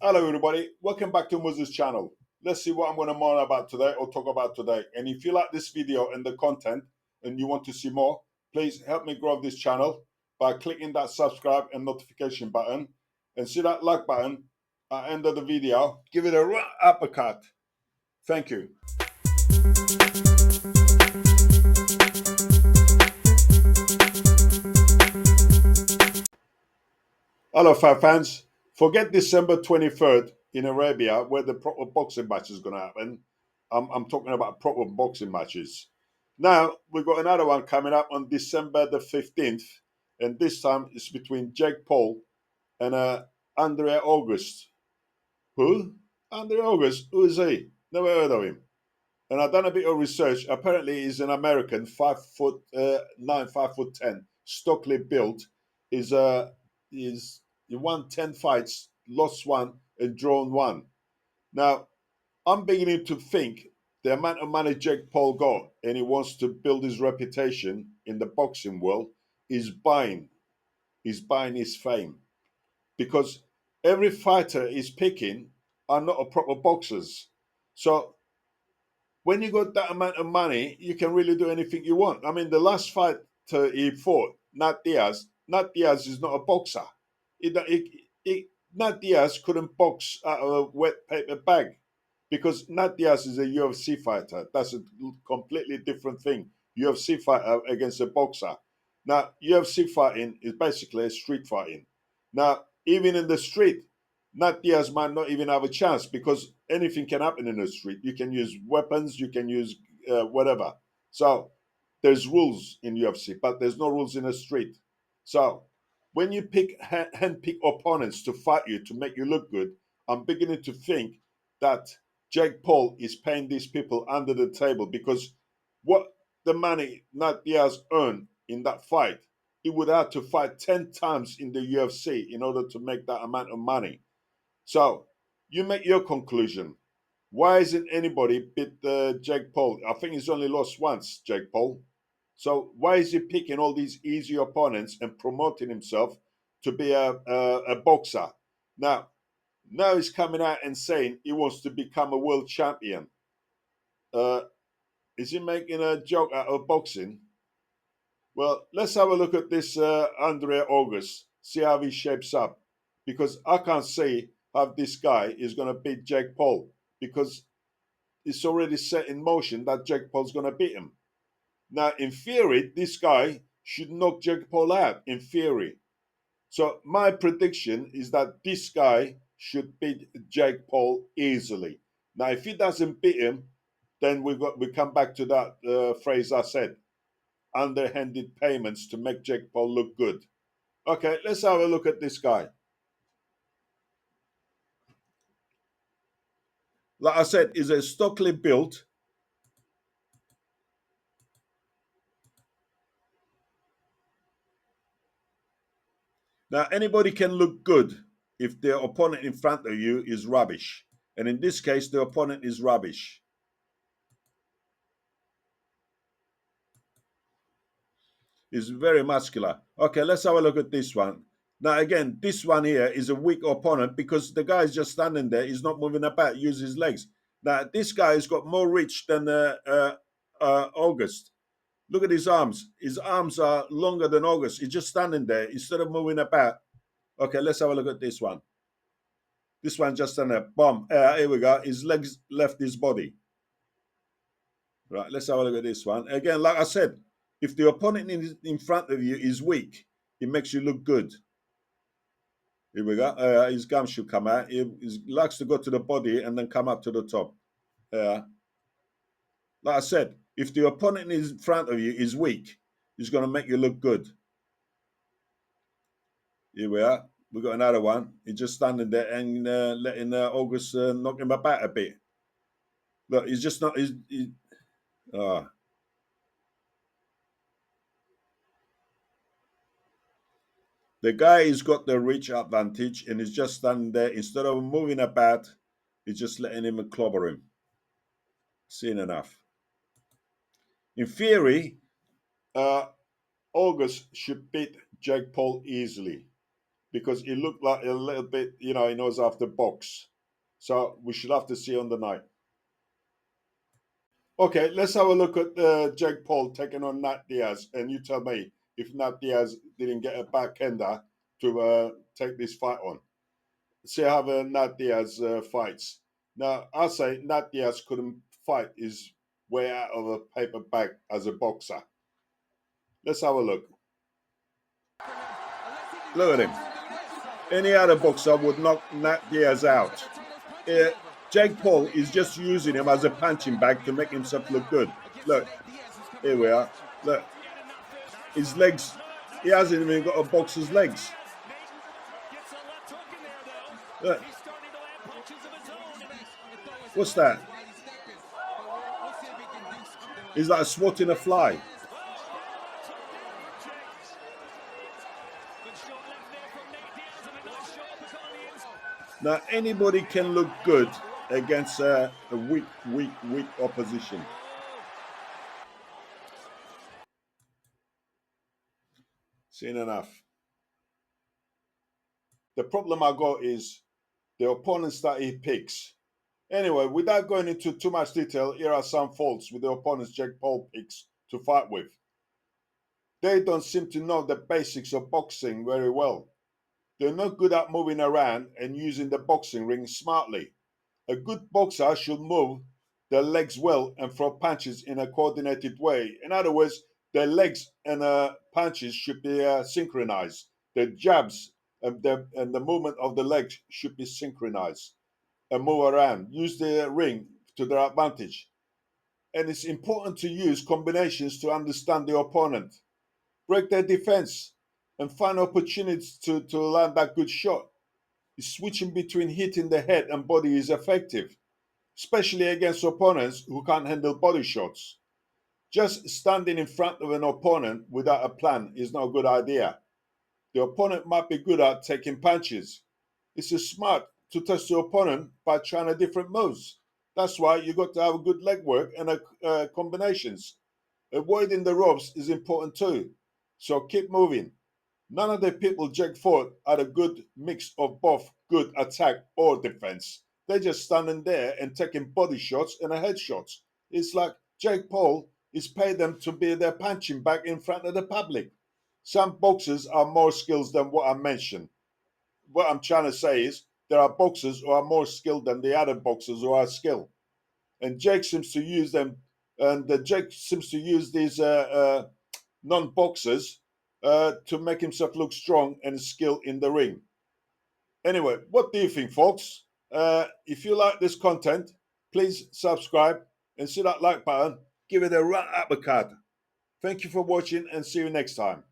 Hello, everybody. Welcome back to Moses channel. Let's see what I'm going to moan about today or talk about today. And if you like this video and the content and you want to see more, please help me grow this channel by clicking that subscribe and notification button. And see that like button at the end of the video. Give it a right uppercut. Thank you. Hello, fight fans. Forget December 23rd in Arabia, where the proper boxing match is going to happen. I'm talking about proper boxing matches. Now, we've got another one coming up on December the 15th, and this time it's between Jake Paul and Andre August. Who? Andre August? Who is he? Never heard of him. And I've done a bit of research. Apparently, he's an American, 5'9", 5'10", stockily built. He's he won 10 fights, lost one, and drawn one. Now, I'm beginning to think the amount of money Jake Paul got, and he wants to build his reputation in the boxing world, is buying. He's buying his fame because every fighter he's picking are not a proper boxers. So when you got that amount of money, you can really do anything you want. I mean, the last fight he fought, Nat Diaz is not a boxer. Nat Diaz couldn't box out of a wet paper bag because Nat Diaz is a UFC fighter. That's a completely different thing. UFC fighter against a boxer. Now, UFC fighting is basically a street fighting. Now, even in the street, Nat Diaz might not even have a chance because anything can happen in the street. You can use weapons, you can use whatever. So there's rules in UFC, but there's no rules in the street. So when you pick handpick opponents to fight you to make you look good, I'm beginning to think that Jake Paul is paying these people under the table because what the money Nat Diaz earned in that fight, he would have to fight 10 times in the UFC in order to make that amount of money. So you make your conclusion. Why isn't anybody beat Jake Paul? I think he's only lost once, Jake Paul. So why is he picking all these easy opponents and promoting himself to be a boxer? Now he's coming out and saying he wants to become a world champion. Uh, is he making a joke out of boxing? Well, let's have a look at this Andre August, see how he shapes up. Because I can't see how this guy is going to beat Jake Paul because it's already set in motion that Jake Paul's going to beat him. Now, in theory, this guy should knock Jake Paul out, in theory. So my prediction is that this guy should beat Jake Paul easily. Now, if he doesn't beat him, then we come back to that phrase I said, underhanded payments to make Jake Paul look good. Okay, let's have a look at this guy. Like I said, is a stockily built. Now, anybody can look good if their opponent in front of you is rubbish. And in this case, the opponent is rubbish. He's very muscular. Okay, let's have a look at this one. Now, again, this one here is a weak opponent because the guy is just standing there. He's not moving about, use his legs. Now, this guy has got more reach than August. Look at his arms. His arms are longer than August. He's just standing there instead of moving about. Okay, let's have a look at this one. This one just done a bomb. Here we go. His legs left his body. Right, let's have a look at this one. Again, like I said, if the opponent in front of you is weak, it makes you look good. Here we go. His gum should come out. He likes to go to the body and then come up to the top. Like I said, if the opponent in front of you is weak, he's going to make you look good. Here we are. We got another one. He's just standing there and letting August knock him about a bit. Look, he's just not. The guy has got the reach advantage and he's just standing there. Instead of moving about, he's just letting him clobber him. Seen enough. In theory, August should beat Jake Paul easily. because it looked like a little bit, he knows after box. So we should have to see on the night. Okay, let's have a look at Jake Paul taking on Nat Diaz, and you tell me if Nat Diaz didn't get a backhander to take this fight on. See how Nat Diaz fights. Now, I say Nat Diaz couldn't fight his way out of a paper bag as a boxer. Let's have a look. Look at him. Any other boxer would knock Nat Diaz out. Jake Paul is just using him as a punching bag to make himself look good. Look, here we are. Look, his legs, he hasn't even got a boxer's legs. Look. What's that? He's like swatting a fly. Now, anybody can look good against a weak opposition. Seen enough. The problem I got is the opponents that he picks. Anyway, without going into too much detail, here are some faults with the opponents Jake Paul picks to fight with. They don't seem to know the basics of boxing very well. They're not good at moving around and using the boxing ring smartly. A good boxer should move their legs well and throw punches in a coordinated way. In other words, their legs and punches should be synchronized. The jabs and the movement of the legs should be synchronized and move around. Use the ring to their advantage. And it's important to use combinations to understand the opponent. Break their defense and find opportunities to land that good shot. Switching between hitting the head and body is effective, especially against opponents who can't handle body shots. Just standing in front of an opponent without a plan is not a good idea. The opponent might be good at taking punches. It's smart to test the opponent by trying a different moves. That's why you got to have a good leg work and combinations. Avoiding the ropes is important too. So keep moving. None of the people Jake fought had a good mix of both good attack or defense. They're just standing there and taking body shots and headshots. It's like Jake Paul is paid them to be their punching bag in front of the public. Some boxers are more skilled than what I mentioned. What I'm trying to say is there are boxers who are more skilled than the other boxers who are skilled. And Jake seems to use them, and Jake seems to use these non-boxers to make himself look strong and skilled in the ring. Anyway, what do you think, folks? If you like this content, please subscribe and see that like button. Give it a right uppercut. Thank you for watching and see you next time.